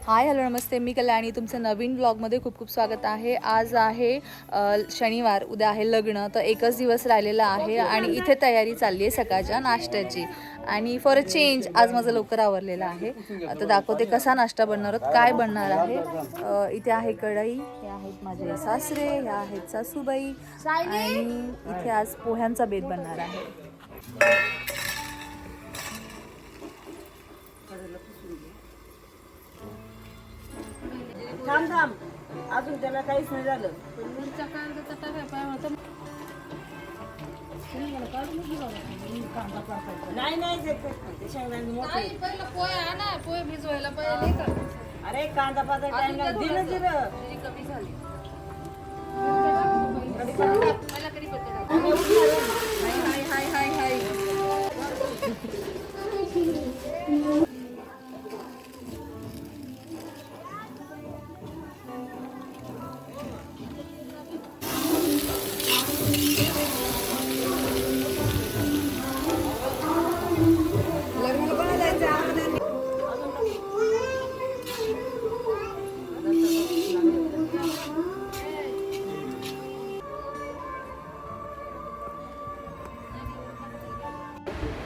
Hi hello नमस्ते, मी कल्याणी. तुमचं नवीन ब्लॉगमध्ये खूप खूप स्वागत आहे. आज आहे शनिवार, उद्या आहे लग्न. तर एकच दिवस राहिलेला आहे आणि इथे तयारी चालली आहे सकाळच्या नाश्त्याची. आणि फॉर अ चेंज आज माझं लवकर आवरलेलं आहे. तर दाखवते कसा नाश्ता बनणार आहोत, काय बनणार आहे. इथे आहे कढई, हे आहेत माझे सासरे, ह्या आहेत सासूबाई आणि इथे आज पोह्यांचा बेत बनणार आहे. थांब थांब अजून त्याला काहीच नाही झालं. नाही नाही ते शेंगदाणे मोठे. पोहे भिजवायला पाहिजे. अरे कांदा पाता टाइम दिलं दिलं कमी झाली. हाय हाय हाय.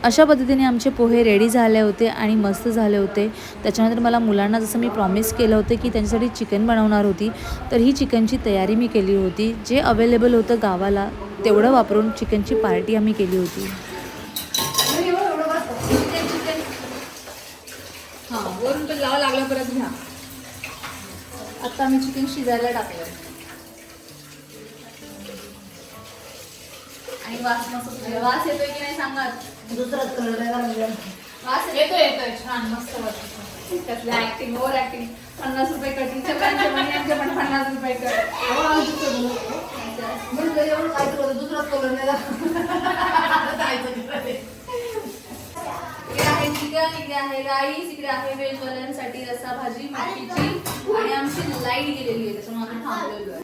अशा पद्धतीने आमचे पोहे रेडी झाले होते आणि मस्त झाले होते. त्याच्यानंतर मला मुलांना जसं मी प्रॉमिस केलं होतं की त्यांच्यासाठी चिकन बनवणार होती, तर ही चिकनची तयारी मी केली होती. जे अवेलेबल होतं गावाला तेवढं वापरून चिकनची पार्टी आम्ही केली होती. हां, वरून तर लावा लागला परत घ्या. आता मी चिकन शिजायला टाकलं आणि वास येतोय की नाही सांगा. दुसराच कलर आहे. वास येतोय छान मस्त वाटतं. त्यातलं ऍक्टिंग, ओव्हर ऍक्टिंग. 50 रुपये कटिंग, सगळ्यांचे पण 50 रुपये कट. एवढं काय करतो दुसराच कलर नाही इकडे आहे चिकन, इकडे आहे राईस, इकडे आहे व्हेजवाल्यांसाठी रस्सा भाजी मटकीची आणि आमची लाईट गेलेली आहे त्याच्यामुळे आम्ही थांबलेलो आहे.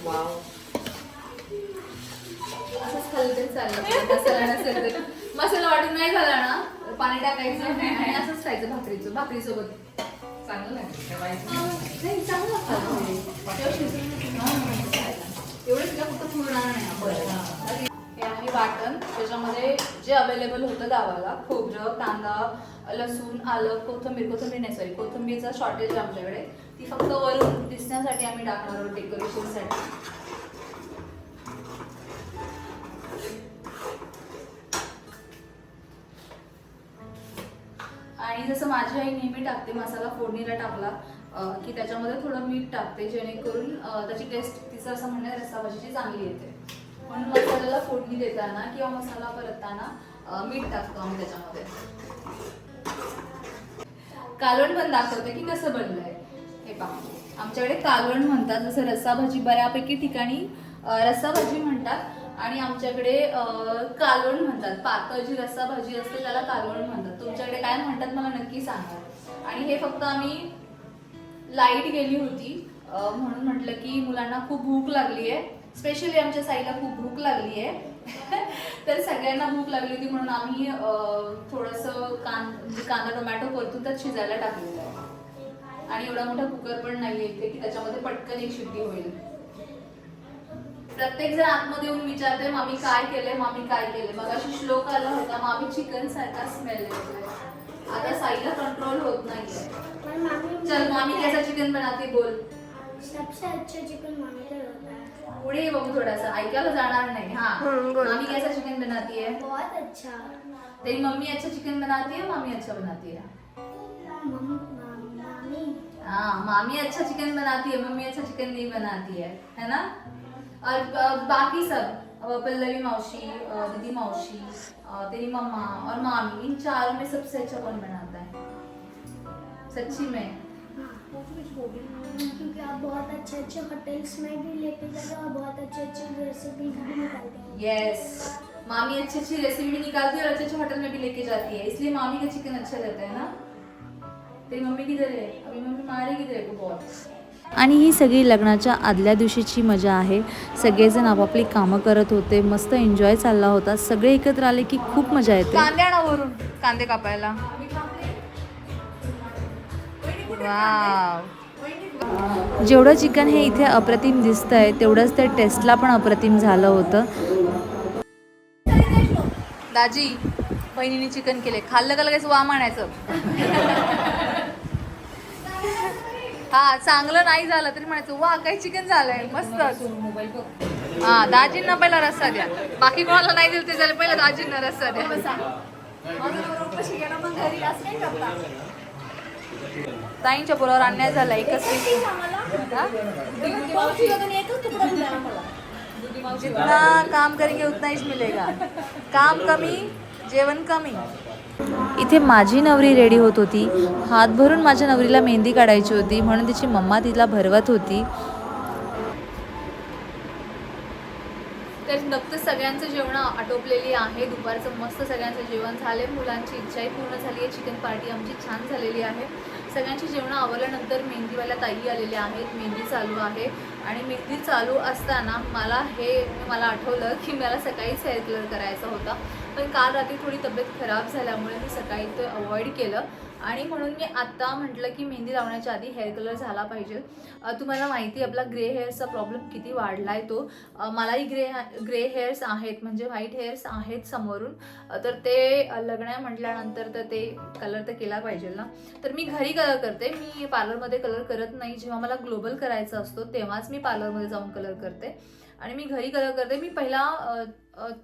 वाव, असंच खाल्लं तरी चाललं. मसाला नसेल तर मसाला वाटून नाही झाला ना पाणी टाकायचं आणि असंच खायचं भाकरीसोबत. चांगलं नाही चांगलं एवढं तिला फक्त पुरणार नाही आपण. हे आहे वाटण, त्याच्यामध्ये जे अवेलेबल होतं गावाला, खोबरं, कांदा, लसूण, आलं, कोथिंबीर नाही सॉरी, कोथिंबीरचा शॉर्टेज आहे आमच्याकडे. ती फक्त वरून दिसण्यासाठी आम्ही टाकणार आहोत, डेकोरेशनसाठी. आणि जसं माझी आई नेहमी टाकते, मसाला फोडणीला टाकला की त्याच्यामध्ये थोडं मीठ टाकते, जेणेकरून त्याची टेस्ट तिचं असं म्हणणं रस्सा भाजीची चांगली येते. म्हणून मसाल्याला फोडणी देताना किंवा मसाला परतताना मीठ टाकतो आम्ही त्याच्यामध्ये. कालवण पण दाखवते की कसं बनलंय. हे पहा, आमच्याकडे कालवण म्हणतात. जसं रस्सा भाजी बऱ्यापैकी ठिकाणी रस्सा भाजी म्हणतात आणि आमच्याकडे कालवण म्हणतात. पातळ जी रस्सा भाजी असते त्याला कालवण म्हणतात. तुमच्याकडे काय म्हणतात मला नक्की सांगा. आणि हे फक्त आम्ही लाईट गेली होती म्हणून म्हटलं की मुलांना खूप भूक लागली आहे, स्पेशली आमच्या साईला खूप भूक लागली आहे. तर सगळ्यांना भूक लागली होती म्हणून आम्ही थोडंसं कांदा टोमॅटो परतून त्यात शिजायला टाकलेलं आहे. आणि एवढा मोठा कुकर पण नाही येते की त्याच्यामध्ये पटकन एक शिट्टी होईल. प्रत्येक जण आतमध्ये येऊन विचारते मामी काय केलंय, मामी काय केलंय. मग अशी श्लोक आला होता, मामी चिकन सारखा स्मेल येतोय. आता साईला कंट्रोल होत नाहीये. चल मामी कैसा चिकन बनाती बोल. सबसे अच्छा चिकन मामी का होता है. पुढे बघू थोडासा, ऐकायला जाणार नाही. हाँ, मामी कैसा चिकन बनाती है. बहुत अच्छा. तेरी मम्मी अच्छा चिकन बनाती है, मामी अच्छा बनाती है. मामी. हाँ, मामी अच्छा चिकन बनाती है, मम्मी अच्छा चिकन नहीं बनाती है ना. और बाकी सब पल्लवी मौसी, दीदी मौसी, तेरी मम्मा और मामी, इन चारों में सबसे अच्छा कौन बनाता है सच्ची में. क्योंकि आप बहुत अच्छे अच्छे होटल्स में भी लेके जाते हो और बहुत अच्छे अच्छे रेसिपीज भी निकालते हो. यस, मामी अच्छी अच्छी रेसिपी भी निकालती है और अच्छे अच्छे होटल में भी लेके जाती है, इसलिए मामी का चिकन अच्छा रहता है ना. तेरी मम्मी किधर है, अभी मम्मी मारेगी तेरे को बहुत. आणि ही सगळी लग्नाच्या आदल्या दिवशीची मजा आहे. सगळेजण आपापली कामं करत होते, मस्त एन्जॉय चालला होता. सगळे एकत्र आले की खूप मजा येते. कांदे आणा वरून, कांदे कापायला. वाव. जेवढं चिकन हे इथे अप्रतिम दिसतंय तेवढंच ते टेस्टला पण अप्रतिम झालं होतं. दाजी बहिणीने चिकन केले, खाल्लं का लगेच वा म्हणायचं. हा चांगलं नाही झालं तरी म्हणायचं वा काही चिकन झालंय मस्तच. हा दाजींना पहिला रस्सा द्या, बाकी कोणाला नाही दिलं ते झालं, पहिला दाजींना रस्सा द्या. ताईंच्या पोरावर अन्याय झाला, एकच पीस. जितना काम करेंगे उतना ही मिलेगा. काम कमी जेवण कमी. इथे माझी नवरी रेडी होत होती. हात भरून माझ्या नवरीला मेहंदी काढायची होती म्हणून तिची मम्मा तिला भरवत होती. तर नुकतंच सगळ्यांचं जेवण आटोपलेली आहे. दुपारचं मस्त सगळ्यांचं जेवण झाले, मुलांची इच्छाही पूर्ण झाली आहे. चिकन पार्टी आमची छान झालेली आहे. सगळ्यांची जेवणं आवरल्यानंतर मेहंदीवाल्या ताई आलेल्या आहेत. मेहंदी चालू आहे आणि मेहंदी चालू असताना मला आठवलं की मला सकाळीच हेअर कलर करायचा होता, पण काल रात्री थोडी तब्येत खराब झाल्यामुळे मी सकाळी ते अवॉइड केलं आणि म्हणून मी आत्ता म्हटलं की मेहंदी लावण्याच्या आधी हेअर कलर झाला पाहिजे. तुम्हाला माहिती आहे आपला ग्रे हेअर्सचा प्रॉब्लेम किती वाढला आहे तो. मलाही ग्रे हेअर्स आहेत, म्हणजे व्हाईट हेअर्स आहेत समोरून, तर ते लग्न म्हटल्यानंतर तर ते कलर तर केला पाहिजे ना. तर मी घरी कलर करते, मी पार्लरमध्ये कलर करत नाही. जेव्हा मला ग्लोबल करायचा असतो तेव्हाच मी पार्लरमध्ये जाऊन कलर करते आणि मी घरी कलर करते. मी पहिला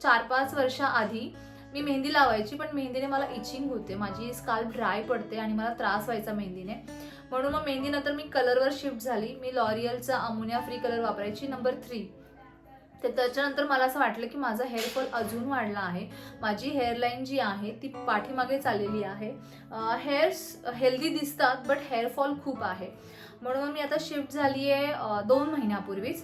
4-5 वर्षाआधी मी मेहंदी लावायची, पण मेहंदीने मला इचिंग होते, माझी स्काल्प ड्राय पडते आणि मला त्रास व्हायचा मेहंदीने. म्हणून मग मेहंदीनंतर मी कलरवर शिफ्ट झाली. मी लॉरियलचा अमोनिया फ्री कलर वापरायची नंबर 3. तर त्याच्यानंतर मला असं वाटलं की माझा हेअरफॉल अजून वाढला आहे, माझी हेअरलाईन जी आहे ती पाठीमागे चाललेली आहे. हेअर्स हेल्दी दिसतात बट हेअरफॉल खूप आहे. म्हणून मी आता शिफ्ट झाली आहे 2 महिन्यापूर्वीच.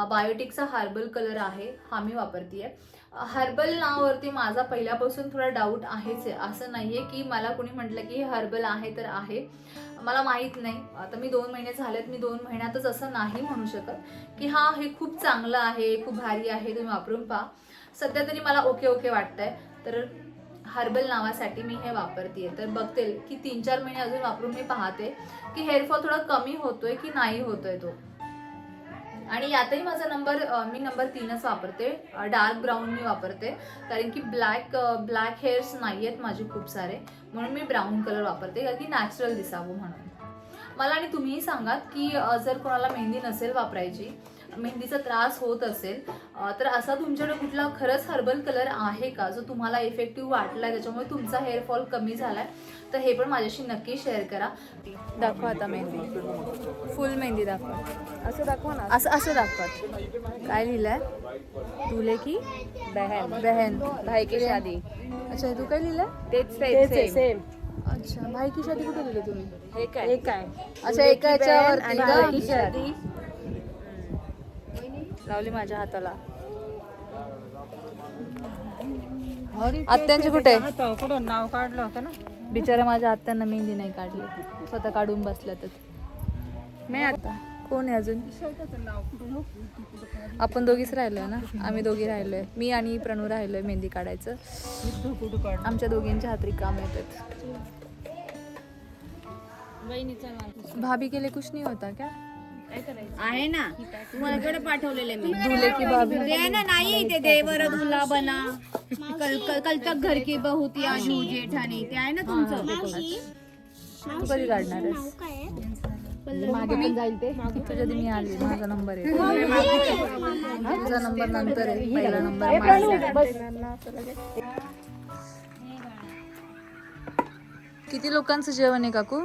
बायोटिकचा हर्बल कलर आहे, हा मी वापरते आहे. हर्बल नावावरती माझा पहिल्यापासून थोडा डाऊट आहेच आहे. असं नाही आहे की मला कोणी म्हटलं की हे हर्बल आहे तर आहे, मला माहीत नाही. आता मी 2 महिने झालेत, मी 2 महिन्यातच असं नाही म्हणू शकत की हा हे खूप चांगलं आहे, खूप भारी आहे, तुम्ही वापरून पहा. सध्या तरी मला ओके वाटतंय, तर हर्बल नावासाठी मी हे वापरते. तर बघते की 3-4 महिने अजून वापरून मी पाहते की हेअरफॉल थोडा कमी होतोय की नाही होतोय तो. आणि यातही माझा मी नंबर 3च वापरते. डार्क ब्राऊन मी वापरते कारण की ब्लॅक हेअर्स नाही आहेत माझे खूप सारे, म्हणून मी ब्राऊन कलर वापरते कारण की नॅचरल दिसावं म्हणून. मला आणि तुम्हीही सांगात की जर कोणाला मेहंदी नसेल वापरायची, मेहंदीचा त्रास होत असेल, तर असा तुमच्याकडे कुठला खरंच हर्बल कलर आहे का जो तुम्हाला इफेक्टिव्ह वाटलाय, त्याच्यामुळे तुमचा हेअरफॉल कमी झालाय, तर हे पण माझ्याशी नक्की शेअर करा. दाखवा आता मेहंदी, फुल मेहंदी दाखवा. असं दाखवा ना. असं दाखवा. काय लिहिलंय? दूल्हे की बहन भाई की शादी. अच्छा, तू काय लिहिलंय? तेच सेम. अच्छा, भाई की शादी कुठे लिहिलं तुम्ही? एक काय अच्छा, एका याच्यावरती भाई की का? शादी लावली माझ्या हाताला. आत्यांची कुठे? कुठं नाव काढलं होतं ना. बिचारा माझ्या आत्यांना मेहंदी नाही काढली, स्वतः काढून बसल्या. तर मी आता कोण आहे अजून? आपण दोघीच राहिलोय ना, आम्ही दोघी राहिलोय, मी आणि प्रणू राहिलोय मेहंदी काढायचं. आमच्या दोघींच्या हात रिकाम येतात. भाभी के लिए कुछ नहीं होता क्या? आहे ना, तुम्हाला कडे पाठवलेले मी. दूल्हे की भाभी ते ना नाही ते देवर दूल्हा बना कल तक घर की बहू थी आजू जेठानी, ते आहे ना तुमचं. तू कधी काढणार आहेस? मागे पण जाईल ते. तुझ्या आधी मी आली, माझा नंबर आहे. तुझा नंबर नंतर आहे, पहिला नंबर माझा. किती लोकांचं जेवण आहे काकू?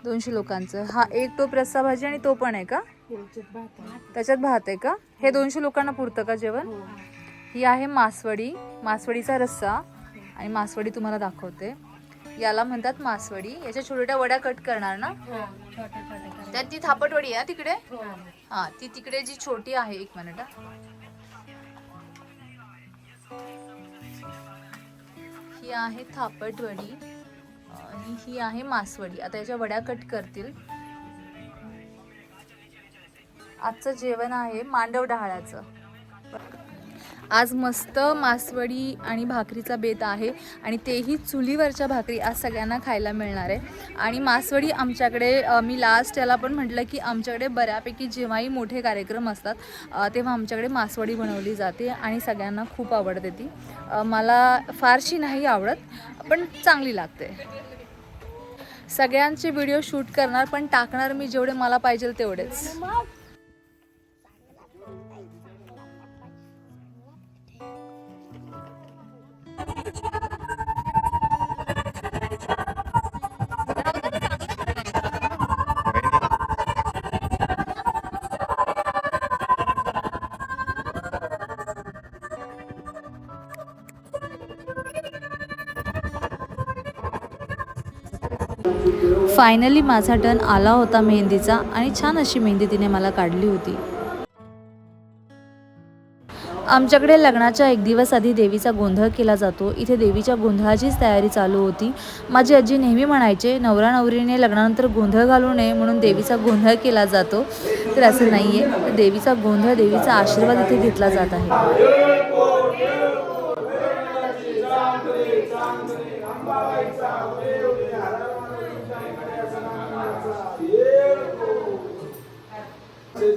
200 लोकांचं. हा एक टोप रस्सा भाजी आणि तो पण आहे का? त्याच्यात भात आहे का? हे 200 लोकांना पुरतं का जेवण? ही आहे मासवडी, मासवडीचा रस्सा. आणि मासवडी तुम्हाला दाखवते, याला म्हणतात मासवडी. याच्या छोट्या वड्या कट करणार ना, त्यात ती थापटवडी आहे तिकडे. हा, ती तिकडे जी छोटी आहे. 1 मिनिट. ही आहे थापटवडी आणि ही आहे मासवडी. आता याच्या वड्या कट करतील. आजचं जेवण आहे मांडव डहाळ्याचं. आज मस्त मासवडी आणि भाकरीचा बेत आहे आणि तेही चुलीवरच्या भाकरी आज सगळ्यांना खायला मिळणार आहे. आणि मासवडी आमच्याकडे मी लास्ट याला पण म्हटलं की आमच्याकडे बऱ्यापैकी जेव्हाही मोठे कार्यक्रम असतात तेव्हा आमच्याकडे मासवडी बनवली जाते आणि सगळ्यांना खूप आवडते ती. मला फारशी नाही आवडत पण चांगली लागते. सगळ्यांचे व्हिडिओ शूट करणार पण टाकणार मी जेवढे मला पाहिजे तेवढेच. फायनली माझा टर्न आला होता मेहंदीचा आणि छान अशी मेहंदी तिने मला काढली होती. आमच्याकडे लग्नाच्या एक दिवस आधी देवीचा गोंधळ केला जातो. इथे देवीच्या गोंधळाचीच तयारी चालू होती. माझी आजी नेहमी म्हणायचे नवरा नवरीने लग्नानंतर गोंधळ घालू नये म्हणून देवीचा गोंधळ केला जातो. तर असं नाही आहे. देवीचा गोंधळ, देवीचा आशीर्वाद इथे घेतला जात आहे.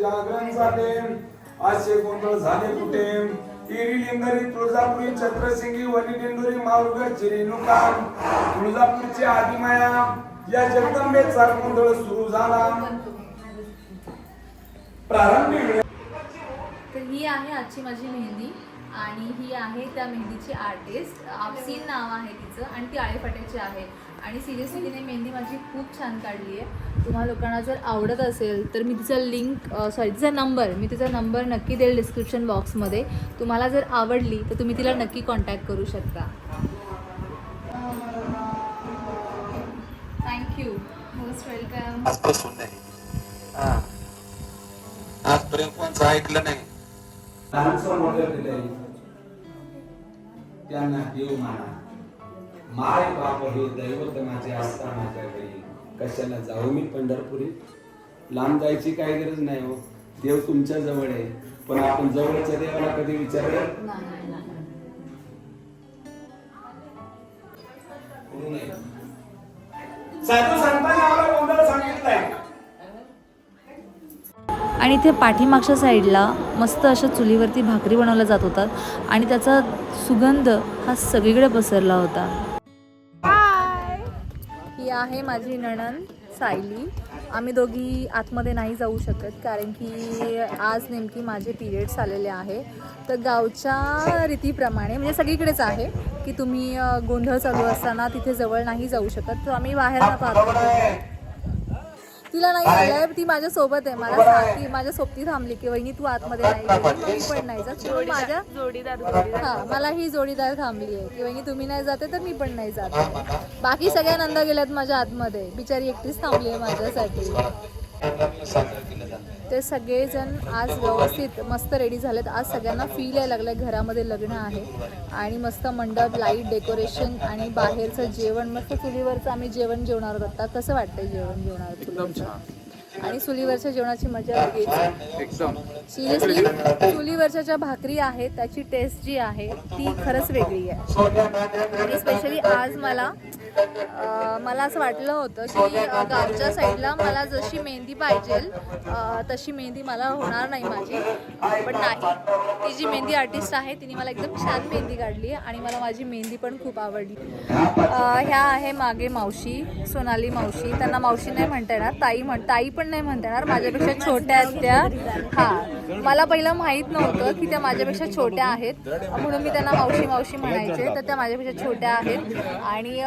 जागरणसाठी असे गोंधळ झाले कुठे. इरी लिंगरी तुळजापुरी छत्रसिंगी वनी दिंडोरी माऊरगड चिरेनुका तुळजापूरची आदिमाया या जगदंबेचा गोंधळ सुरू झाला. प्रारंभी तर ही आहे आजची माझी मेहंदी आणि ही आहे त्या मेहंदीची आर्टिस्ट. आपसीन नाव आहे तिचं आणि ती आळेफाट्याची आहे. आणि सिरियसली तिने मेहंदी माझी खूप छान काढली आहे. तुम्हा लोकांना जर आवडत असेल तर मी तिचा नंबर नक्की देईल डिस्क्रिप्शन बॉक्समध्ये. तुम्हाला जर आवडली तर तुम्ही तिला नक्की कॉन्टॅक्ट करू शकता. थँक्यू. Most welcome. आजपासून नाही, आजपर्यंत कोणचं ऐकलं नाही. लहानसं मोठं केलंय त्यांना देव माना. माय बाप हे दैवत माझे असता माझ्या घरी. कशाला जाऊ मी पंढरपुरी. लांब जायची काही गरज नाही हो. देव तुमच्या जवळ आहे. पण आपण जवळच्या देवाला कधी विचारलं साधू संतांनी आम्हाला गोंधळ सांगितलाय. आणि इथे पाठीमागच्या साईडला मस्त अशा चुलीवरती भाकरी बनवल्या जात होतात आणि त्याचा सुगंध हा सगळीकडे पसरला होता. ही आहे माझी नणंद सायली. आम्ही दोघी आतमध्ये नाही जाऊ शकत कारण की आज नेमकी माझे पिरियड्स आलेले आहे. तर गावच्या रीतीप्रमाणे म्हणजे सगळीकडेच आहे की तुम्ही गोंधळ चालू असताना तिथे जवळ नाही जाऊ शकत. तर आम्ही बाहेर पाहतो. तिला नाही आलंय, ती माझ्या सोबत आहे. मला सांगती, माझ्या सोबती थांबली की वहिनी तू आतमध्ये नाही गेली, मी पण नाही जात. माझ्या जोडीदार मला ही जोडीदार थांबली आहे की वहिनी तुम्ही नाही जाते तर मी पण नाही जाते. बाकी सगळ्या नंदा गेल्यात माझ्या आतमध्ये. बिचारी एकटीच थांबली आहे माझ्यासाठी. ते सगळेजण आज व्यवस्थित मस्त रेडी झालेत. आज सगळ्यांना फील यायला लागलं घरामध्ये लग्न आहे आणि मस्त मंडप, लाईट, डेकोरेशन आणि बाहेरचं जेवण मस्त चुलीवरचं आम्ही जेवण जेवणार आहोत. आता कसं वाटतंय जेवण जेवणार चुलीवरचं? आणि चुलीवरच्या जेवणाची मजा एकदम सिरियसली चुलीवरच्या ज्या भाकरी आहेत त्याची टेस्ट जी आहे ती खरंच वेगळी आहे. आणि स्पेशली आज मला असं वाटलं होतं की गावच्या साईडला मला जशी मेहंदी पाहिजे तशी मेहंदी मला होणार नाही माझी. पण नाही, ती जी मेहंदी आर्टिस्ट आहे तिने मला एकदम छान मेहंदी काढली आणि मला माझी मेहंदी पण खूप आवडली. ह्या आहे मागे मावशी, सोनाली मावशी. त्यांना मावशी नाही म्हणता येणार, ताई पण नाही म्हणता येणार. माझ्यापेक्षा छोट्या आहेत त्या. हां, मला पहिलं माहीत नव्हतं की त्या माझ्यापेक्षा छोट्या आहेत म्हणून मी त्यांना मावशी म्हणायचे. तर त्या माझ्यापेक्षा छोट्या आहेत. आणि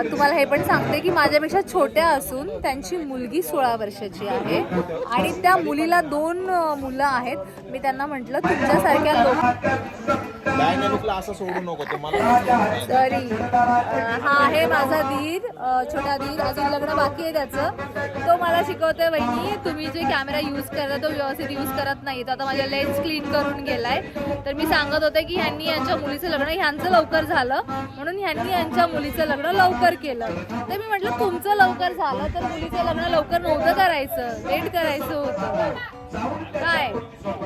तुम्हाला हे पण सांगते की माझ्यापेक्षा छोट्या असून त्यांची मुलगी 16 वर्षाची आहे आणि त्या मुलीला 2 मुलं आहेत. मी त्यांना म्हटलं तुमच्यासारख्या असं सोडू नको तुम्हाला. तरी हा आहे माझा दीर, छोटा दीर. अजून लग्न बाकी आहे त्याचं. तो मला शिकवतोय वहिनी तुम्ही जे कॅमेरा यूज करता तो व्यवस्थित यूज करत नाही. तो आता माझ्या लेन्स क्लीन करून गेलाय. तर मी सांगत होते की ह्यांनी यांच्या मुलीचं लग्न ह्यांचं लवकर झालं म्हणून ह्यांनी यांच्या मुलीचं लग्न लवकर केलं. तर मी म्हटलं तुमचं लवकर झालं तर मुलीचं लग्न लवकर नव्हतं करायचं, लेट करायचं होतं. काय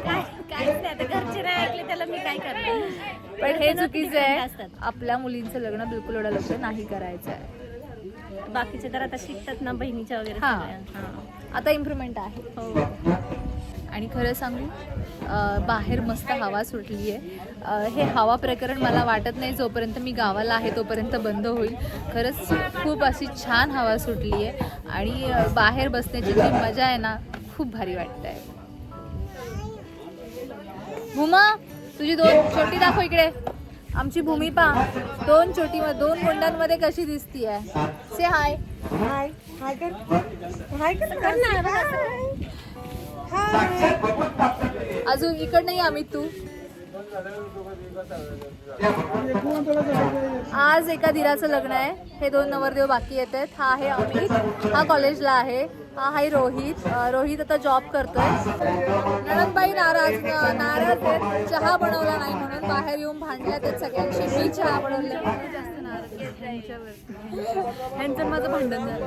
काय काहीच नाही आता घरचे नाही ऐकले त्याला मी काय करणार. पण हे चुकीचं आहे. असतात. आपल्या मुलींचं लग्न बिलकुल एवढं लवकर नाही करायचं आहे. बाकीचे तर आता शिकतात ना बहिणीच्या वगैरे हा. सगळ्या. हा. आता इम्प्रुव्हमेंट आहे. हो. आणि खरं सांगू बाहेर मस्त हवा सुटली आहे. हे हवा प्रकरण मला वाटत नाही जोपर्यंत मी गावाला आहे तोपर्यंत बंद होईल. खरंच खूप अशी छान हवा सुटली आहे आणि बाहेर बसण्याची जी मजा आहे ना खूप भारी वाटत आहे. भूमा तुझी दोन छोटी दाखव इकडे. आमची भूमी पा दोन मुंडांमध्ये कशी दिसतीये. से हाय. अजून इकड नाही आम्ही तू. आज एका धीराचं लग्न आहे. हे 2 नवरदेव बाकी येत आहेत. हा आहे अमित, हा कॉलेजला आहे. हा आहे रोहित. रोहित आता जॉब करतोय. नणंदबाई नाराज आहेत. चहा बनवला नाही म्हणून बाहेर येऊन भांडल्यात आहेत सगळ्यांशी. मी चहा बनवले म्हणून जास्त नाराज आहेत त्यांच्यावर. ह्यांचं माझं भांडण झालं.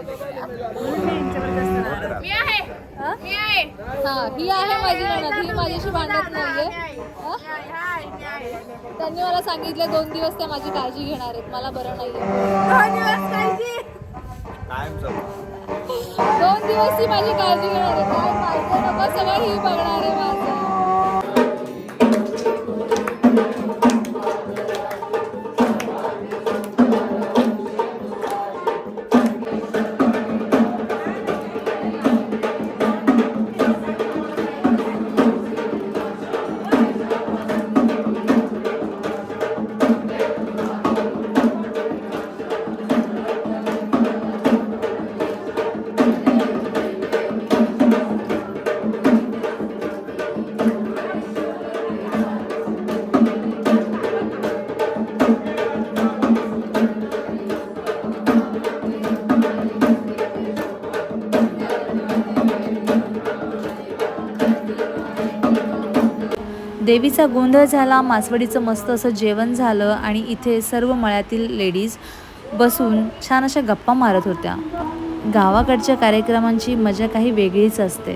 मी आहे. हा ही आहे माझी नणंद. ही माझ्याशी भांडत नाहीये. त्यांनी मला सांगितलं 2 दिवस त्या माझी काळजी घेणार आहेत. मला बरं नाहीये. 2 दिवस ती माझी काळजी घेणार आहे. काय पाहिजे नको सगळं ही बघणार आहे माझं. देवीचा गोंधळ झाला. मासवडीचं मस्त असं जेवण झालं आणि इथे सर्व मळ्यातील लेडीज बसून छान अशा गप्पा मारत होत्या. गावाकडच्या कार्यक्रमांची मजा काही वेगळीच असते.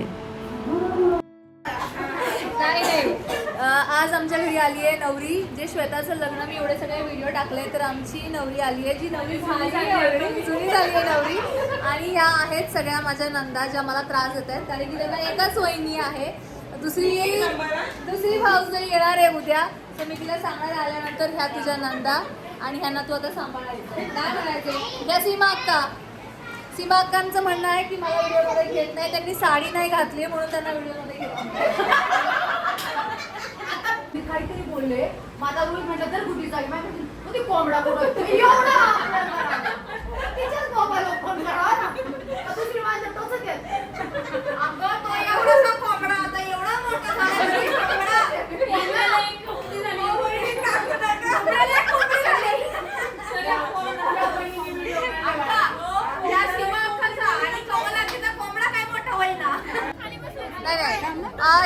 आज आमच्या घरी आली आहे नवरी. जे श्वेताचं लग्न मी एवढे सगळे व्हिडिओ टाकले तर आमची नवरी आली आहे. जी नवरी जुनी झाली आहे नवरी. आणि ह्या आहेत सगळ्या माझ्या नंदा ज्या मला त्रास देत आहेत कारण की त्यांना एकाच वहिनी आहे. दुसरी भाऊजाई येणार आहे उद्या. तर मी तिला सांगायला आल्यानंतर ह्या तुझ्या नंदा आणि ह्यांना तू आता सांभाळायचं. काय म्हणायचं या सीमा अक्कांचं म्हणणं आहे की मला व्हिडिओमध्ये घेत नाही. त्यांनी साडी नाही घातली म्हणून त्यांना व्हिडिओमध्ये घेत नाही. मी काहीतरी बोलले माझा रोल म्हटलं तर कुठे जाईल माहिती कोंबडा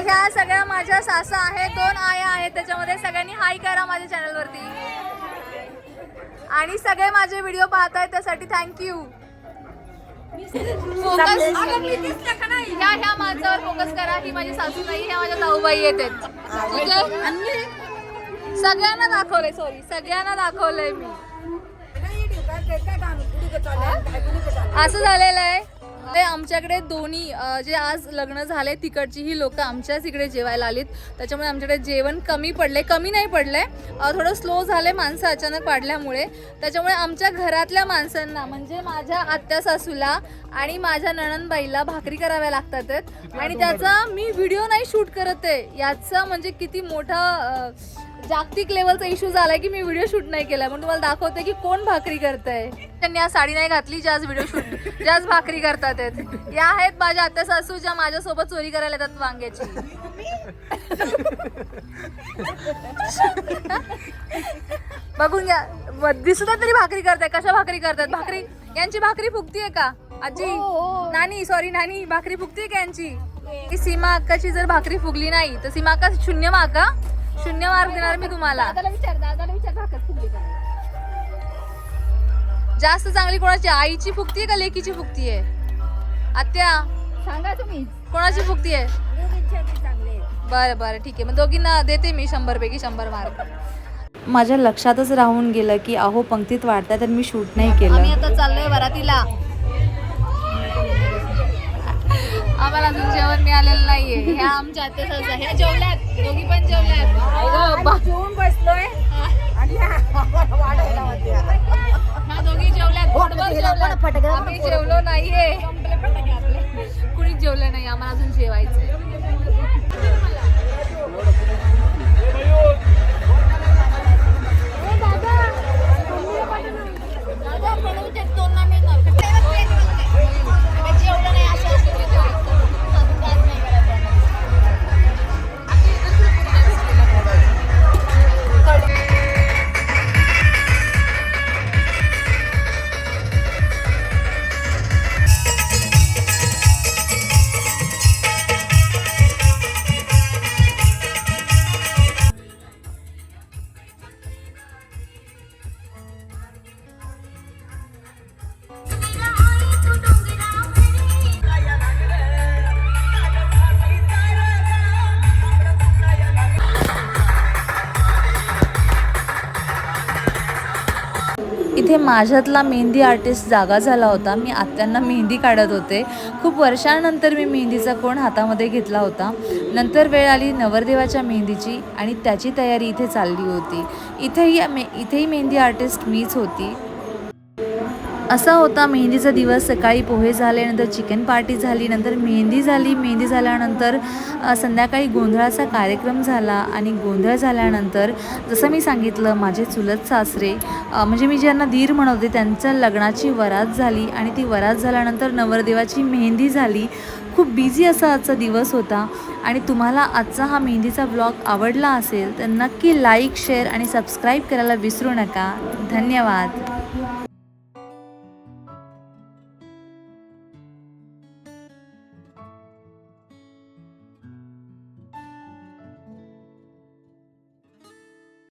ह्या सगळ्या माझ्या सासा आहेत. 2 आया आहेत त्याच्यामध्ये. सगळ्यांनी हाय करा माझ्या चॅनलवरती. आणि सगळे माझे व्हिडिओ पाहत आहेत त्यासाठी थँक्यू. ह्या माझ्यावर फोकस करा. ही माझी सासू नाही, ह्या माझ्या जाऊबाई येतात. ठीक आहे. सगळ्यांना दाखवलंय. सगळ्यांना दाखवलंय मी. असं झालेलं आहे. आमच्याकडे दोन्ही जे आज लग्न झाले तिकडची ही लोक आमच्याच इकडे जेवायला आलीत. त्याच्यामुळे आमच्याकडे जेवण कमी नाही पडलंय. थोडं स्लो झालंय माणसं अचानक वाढल्यामुळे. त्याच्यामुळे आमच्या घरातल्या माणसांना म्हणजे माझ्या आत्या सासूला आणि माझ्या नणंदबाईला भाकरी कराव्या लागतात. आणि त्याचा मी व्हिडिओ नाही शूट करत आहे. याचा म्हणजे किती मोठा जागतिक लेवलचा इश्यू झालाय की मी व्हिडिओ शूट नाही केलाय. म्हणून तुम्हाला दाखवते की कोण भाकरी करतंय. त्यांनी आज साडी नाही घातली ज्याच भाकरी करतात. या आहेत माझ्या आत्या सासू ज्या माझ्यासोबत चोरी करायला येतात वांग्याची. बघून घ्या दिसतात तरी भाकरी करताय. कशा भाकरी करतात. भाकरी यांची भाकरी फुगतीये का आजी? नानी भाकरी फुगतीये का यांची? सीमा अक्काची जर भाकरी फुगली नाही तर सीमा अक्का 0 मार्क देणार मी तुम्हाला. जास्त चांगली कोणाची आईची फुगतीये का लेकीची फुगतीये? आत्या सांगा तुम्ही. कोणाची फुकती आहे? बरं बरं ठीक आहे, मग दोघींना देते मी 100 पैकी 100 मार्क. माझ्या लक्षातच राहून गेलं की अहो पंक्तीत वाढतात आणि मी शूट नाही आम्ही केलं. आता चाललोय वरातीला. आम्हाला अजून जेवण मिळालेलं नाहीये. ह्या आमच्या आत्या सासू ह्या जेवल्यात, दोघी पण जेवल्यात. जेवून बसलोय ह्या दोघी जेवल्यात, पोटभर जेवल्यात. आम्ही जेवलो नाहीये, कुणीच जेवलं नाही. आम्हाला अजून जेवायचंय. इथे माझ्यातला मेहंदी आर्टिस्ट जागा झाला होता. मी आत्यांना मेहंदी काढत होते. खूप वर्षानंतर मी मेहंदीचा कोण हातामध्ये घेतला होता. नंतर वेळ आली नवरदेवाच्या मेहंदीची आणि त्याची तयारी इथे चालली होती. इथेही मेहंदी आर्टिस्ट मीच होती. असा होता मेहंदीचा दिवस. सकाळी पोहे झाले, नंतर चिकन पार्टी झाली, नंतर मेहंदी झाली. मेहंदी झाल्यानंतर संध्याकाळी गोंधळाचा कार्यक्रम झाला आणि गोंधळ झाल्यानंतर जसं मी सांगितलं माझे चुलत सासरे म्हणजे मी ज्यांना दीर म्हणवते त्यांच्या लग्नाची वरात झाली आणि ती वरात झाल्यानंतर नवरदेवाची मेहंदी झाली. खूप बिझी असा आजचा दिवस होता आणि तुम्हाला आजचा हा मेहंदीचा ब्लॉग आवडला असेल तर नक्की लाईक, शेअर आणि सबस्क्राईब करायला विसरू नका. धन्यवाद.